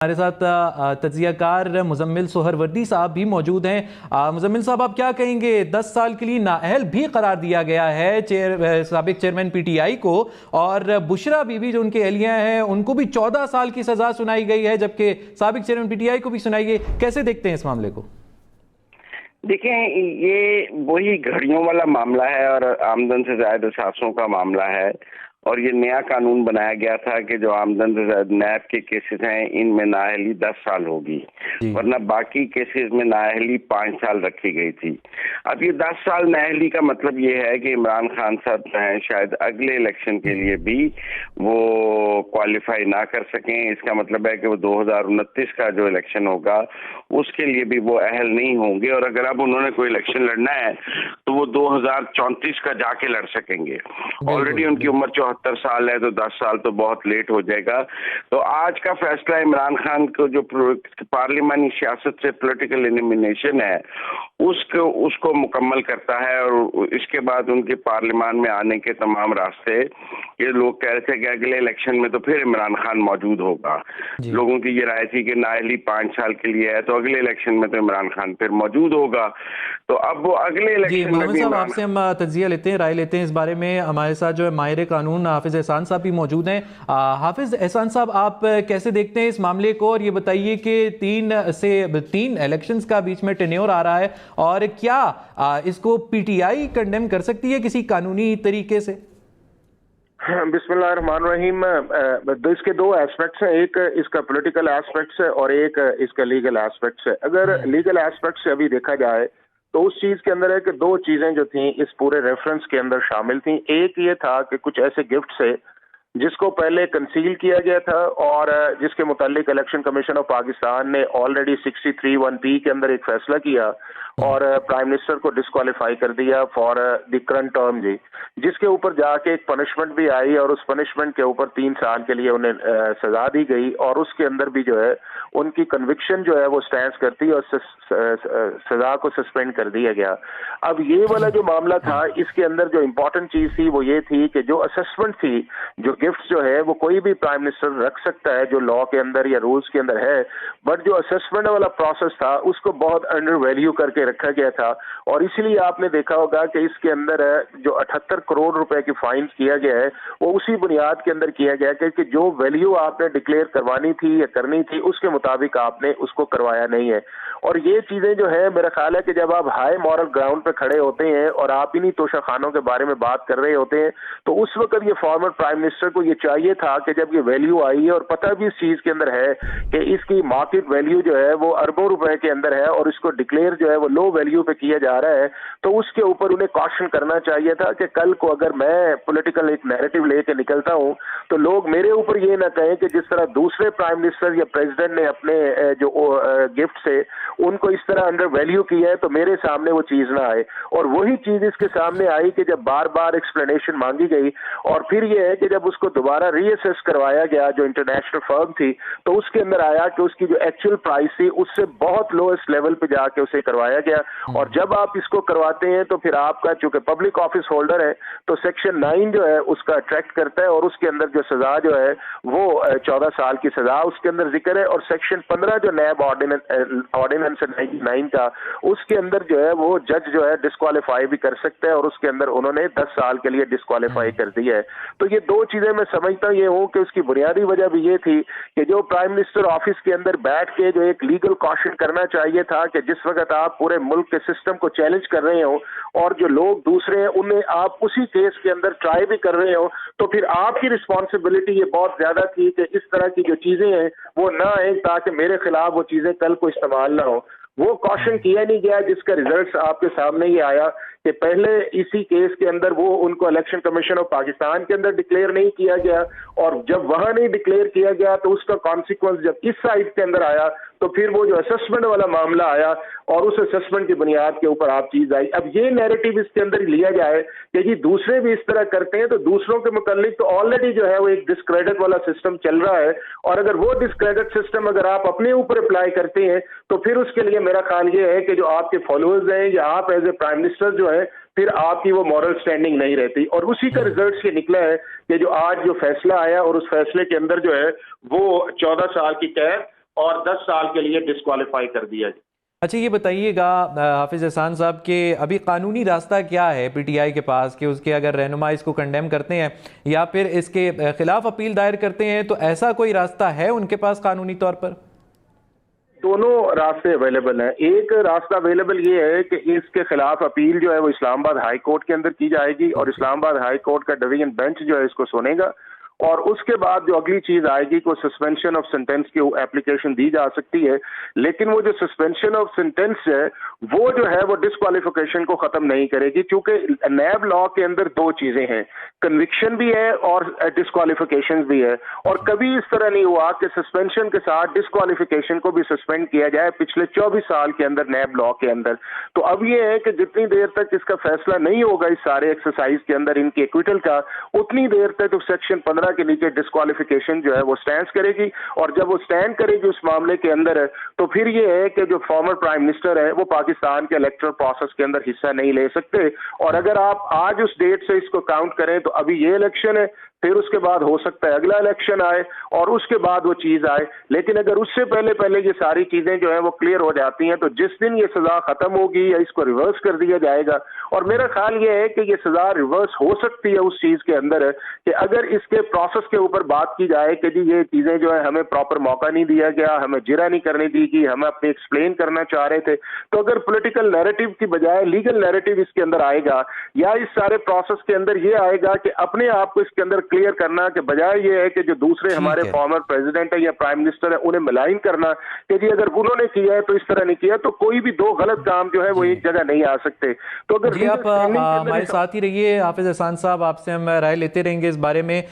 हमारे साथ तज्जियाकार मुजम्मिल सोहरवर्दी साहब भी मौजूद हैं। मुजम्मिल साहब, आप क्या कहेंगे? 10 साल के लिए नाअहल भी करार दिया गया है साबिक चेयरमैन पीटीआई को, और बुशरा बीबी जो उनके एहलिया हैं उनको भी 14 साल की सजा सुनाई गई है, जबकि साबिक चेयरमैन पीटीआई को भी सुनाई गई। कैसे देखते हैं इस मामले को? देखें, ये वही घड़ियों वाला मामला है और आमदन से ज्यादा असासों का मामला है। और ये नया कानून बनाया गया था कि जो आमदन से ज्यादा नैब के केसेस हैं इनमें नाअहली 10 साल होगी, वरना बाकी केसेस में नाअहली 5 साल रखी गई थी। अब ये 10 साल नाअहली का मतलब ये है कि इमरान खान साहब जो हैं शायद अगले इलेक्शन के लिए भी वो क्वालिफाई ना कर सकें। इसका मतलब है कि वो 2029 का जो इलेक्शन होगा उसके लिए भी वो अहल नहीं होंगे, और अगर अब उन्होंने कोई इलेक्शन लड़ना है तो वो 2034 का जाके लड़ सकेंगे। ऑलरेडी उनकी उम्र 74 साल है, तो 10 साल तो बहुत लेट हो जाएगा। तो आज का फैसला इमरान खान को जो पार्लिमानी सियासत से पॉलिटिकल एलिमिनेशन है उसको मुकम्मल करता है, और इसके बाद उनके पार्लिमान में आने के तमाम रास्ते, ये लोग कह रहे थे कि अगले इलेक्शन में तो फिर इमरान खान मौजूद होगा। लोगों की ये राय थी कि नाअहली 5 साल के लिए है, तो अगले इलेक्शन में तो इमरान खान फिर मौजूद होगा। तो अब वो अगले इलेक्शन में भी आपसे हम तज्जिया लेते हैं, राय लेते हैं इस बारे में। हमारे साथ जो है माहिर कानून हाफिज एहसान साहब भी मौजूद हैं। हाफिज एहसान साहब, आप कैसे देखते हैं इस मामले को, और ये बताइए कि 3 इलेक्शंस का बीच में टेन्योर आ रहा है, और क्या इसको पीटीआई कंडेम कर सकती है किसी कानूनी तरीके से? बिस्मिल्लाहिर्रहमानिर्रहीम। इसके 2 एस्पेक्ट्स हैं, एक इसका पॉलिटिकल एस्पेक्ट्स है और एक इसका लीगल एस्पेक्ट्स है। अगर लीगल एस्पेक्ट्स से अभी देखा जाए तो उस चीज के अंदर है कि 2 चीजें जो थी इस पूरे रेफरेंस के अंदर शामिल थी। एक ये था कि कुछ ऐसे गिफ्ट है जिसको पहले कंसील किया गया था और जिसके मुतालिक इलेक्शन कमीशन ऑफ पाकिस्तान ने ऑलरेडी 63(1)(p) के अंदर एक फैसला किया और प्राइम मिनिस्टर को डिस्क्वालीफाई कर दिया फॉर द करंट टर्म जी, जिसके ऊपर जाके एक पनिशमेंट भी आई और उस पनिशमेंट के ऊपर 3 साल के लिए उन्हें सजा दी गई, और उसके अंदर भी जो है उनकी कन्विक्शन जो है वो स्टैंड करती है और सजा को सस्पेंड कर दिया गया। अब ये वाला जो मामला था, इसके अंदर जो इम्पोर्टेंट चीज थी वो ये थी कि जो असेसमेंट थी, जो गिफ्ट जो है वो कोई भी प्राइम मिनिस्टर रख सकता है जो लॉ के अंदर या रूल्स के अंदर है, बट जो असेसमेंट वाला प्रोसेस था उसको बहुत अंडर वैल्यू करके रखा गया था। और इसलिए आपने देखा होगा कि इसके अंदर जो 78 करोड़ रुपए की फाइन किया गया है वो उसी बुनियाद के अंदर किया गया कि जो वैल्यू आपने डिक्लेयर करवानी थी या करनी थी उसके मुताबिक आपने उसको करवाया नहीं है। और ये चीजें जो है मेरा ख्याल है कि जब आप हाई मॉरल ग्राउंड पे खड़े होते हैं और आप इन्हीं तोशाखानों के बारे में बात कर रहे होते हैं, तो उस वक्त ये फॉर्मर प्राइम मिनिस्टर को ये चाहिए था कि जब ये वैल्यू आई है और पता भी इस चीज के अंदर है कि इसकी मार्केट वैल्यू जो है वो अरबों रुपए के अंदर है और इसको डिक्लेयर जो है वो लो वैल्यू पे किया जा रहा है, तो उसके ऊपर उन्हें कॉशन करना चाहिए था कि कल को अगर मैं पॉलिटिकल एक नैरेटिव लेके निकलता हूं तो लोग मेरे ऊपर ये ना कहें कि जिस तरह दूसरे प्राइम मिनिस्टर या प्रेसिडेंट ने अपने जो गिफ्ट से उनको इस तरह अंडर वैल्यू किया है तो मेरे सामने वो चीज ना आए। और वही चीज इसके सामने आई कि जब बार बार एक्सप्लेनेशन मांगी गई और फिर ये है कि जब उसको दोबारा रीअसेस करवाया गया जो इंटरनेशनल फर्म थी, तो उसके अंदर आया कि उसकी जो एक्चुअल प्राइस थी उससे बहुत लोएस्ट लेवल पे जाके उसे करवाया गया। और जब आप इसको करवाते हैं तो फिर आपका चूंकि पब्लिक ऑफिस होल्डर है तो सेक्शन 9 जो है उसका अट्रैक्ट करता है और उसके अंदर जो सजा जो है वो 14 साल की सजा उसके अंदर जिक्र है। और सेक्शन 15 जो नैब ऑर्डिनेंस 99 का, उसके अंदर जो है वो जज जो है डिस्क्वालीफाई भी कर सकते हैं और उसके अंदर उन्होंने 10 साल के लिए डिस्क्वालीफाई कर दिया है। तो ये 2 चीजें मैं समझता ये हूं कि उसकी बुनियादी वजह भी ये थी कि जो प्राइम मिनिस्टर ऑफिस के अंदर बैठ के जो एक लीगल कॉशन करना चाहिए था कि जिस वक्त आप पूरे मुल्क के सिस्टम को चैलेंज कर रहे हो और जो लोग दूसरे हैं उन्हें आप उसी केस के अंदर ट्राई भी कर रहे हो, तो फिर आपकी रिस्पॉन्सिबिलिटी ये बहुत ज्यादा थी कि इस तरह की जो चीजें हैं वो ना आए ताकि मेरे खिलाफ वो चीजें कल को इस्तेमाल ना हो। वो कॉशन किया नहीं गया, जिसका रिजल्ट आपके सामने ही आया कि पहले इसी केस के अंदर वो उनको इलेक्शन कमीशन ऑफ पाकिस्तान के अंदर डिक्लेयर नहीं किया गया, और जब वहां नहीं डिक्लेयर किया गया तो उसका कॉन्सिक्वेंस जब इस साइड के अंदर आया तो फिर वो जो असेसमेंट वाला मामला आया और उस असेसमेंट की बुनियाद के ऊपर आप चीज आई। अब ये नैरेटिव इसके अंदर लिया जाए कि जी दूसरे भी इस तरह करते हैं तो दूसरों के मुतालिक तो ऑलरेडी जो है वो एक डिस्क्रेडिट वाला सिस्टम चल रहा है, और अगर वो डिस्क्रेडिट सिस्टम अगर आप अपने ऊपर अप्लाई करते हैं तो फिर उसके लिए मेरा ख्याल ये है कि जो आपके फॉलोअर्स हैं या आप एज ए प्राइम मिनिस्टर जो है फिर आपकी वो मॉरल स्टैंडिंग नहीं रहती। और उसी का रिजल्ट ये निकला है कि जो आज जो फैसला आया और उस फैसले के अंदर जो है वो 14 साल की कैद और 10 साल के लिए डिस्क्वालीफाई कर दिया जाए। अच्छा, ये बताइएगा हाफिज एहसान साहब के अभी कानूनी रास्ता क्या है पीटीआई के पास कि उसके अगर रहनुमा इसको कंडेम करते हैं या फिर इसके खिलाफ अपील दायर करते हैं, तो ऐसा कोई रास्ता है उनके पास कानूनी तौर पर? दोनों रास्ते अवेलेबल हैं। एक रास्ता अवेलेबल ये है कि इसके खिलाफ अपील जो है वो इस्लामाबाद हाई कोर्ट के अंदर की जाएगी और इस्लामाबाद हाई कोर्ट का डिवीजन बेंच जो है इसको सुनेगा और उसके बाद जो अगली चीज आएगी को सस्पेंशन ऑफ सेंटेंस की एप्लीकेशन दी जा सकती है। लेकिन वो जो सस्पेंशन ऑफ सेंटेंस है वो जो है वो डिस्क्वालिफिकेशन को खत्म नहीं करेगी, क्योंकि नैब लॉ के अंदर दो चीजें हैं, कन्विक्शन भी है और डिस्क्वालिफिकेशन भी है। और कभी इस तरह नहीं हुआ कि सस्पेंशन के साथ डिस्क्वालिफिकेशन को भी सस्पेंड किया जाए पिछले 24 साल के अंदर नैब लॉ के अंदर। तो अब ये है कि जितनी देर तक इसका फैसला नहीं होगा इस सारे एक्सरसाइज के अंदर इनके एक्विटल का, उतनी देर तक तो सेक्शन 15 के नीचे डिस्क्वालिफिकेशन जो है वो स्टैंड करेगी। और जब वो स्टैंड करेगी उस मामले के अंदर तो फिर ये है कि जो फॉर्मर प्राइम मिनिस्टर है वो पाकिस्तान के इलेक्टोरल प्रोसेस के अंदर हिस्सा नहीं ले सकते। और अगर आप आज उस डेट से इसको काउंट करें तो अभी ये इलेक्शन है, फिर उसके बाद हो सकता है अगला इलेक्शन आए और उसके बाद वो चीज आए। लेकिन अगर उससे पहले पहले ये सारी चीजें जो है वो क्लियर हो जाती हैं तो जिस दिन ये सजा खत्म होगी या इसको रिवर्स कर दिया जाएगा, और मेरा ख्याल ये है कि ये सजा रिवर्स हो सकती है उस चीज के अंदर कि अगर इसके प्रोसेस के ऊपर बात की जाए कि जी ये चीजें जो है हमें प्रॉपर मौका नहीं दिया गया, हमें जिरा नहीं करने दी गई, हम अपने एक्सप्लेन करना चाह रहे थे, तो अगर पॉलिटिकल नैरेटिव की बजाय लीगल नैरेटिव इसके अंदर आएगा या इस सारे प्रोसेस के अंदर ये आएगा कि अपने आप को इसके अंदर क्लियर करना के बजाय ये है कि जो दूसरे हमारे फॉर्मर प्रेसिडेंट है या प्राइम मिनिस्टर है उन्हें मलाइन करना कि जी अगर उन्होंने किया है तो इस तरह नहीं किया, तो कोई भी दो गलत काम जो है वो एक जगह नहीं आ सकते। तो अगर आप हमारे साथ ही रहिए हाफिज एहसान साहब, आपसे हम राय लेते रहेंगे इस बारे में।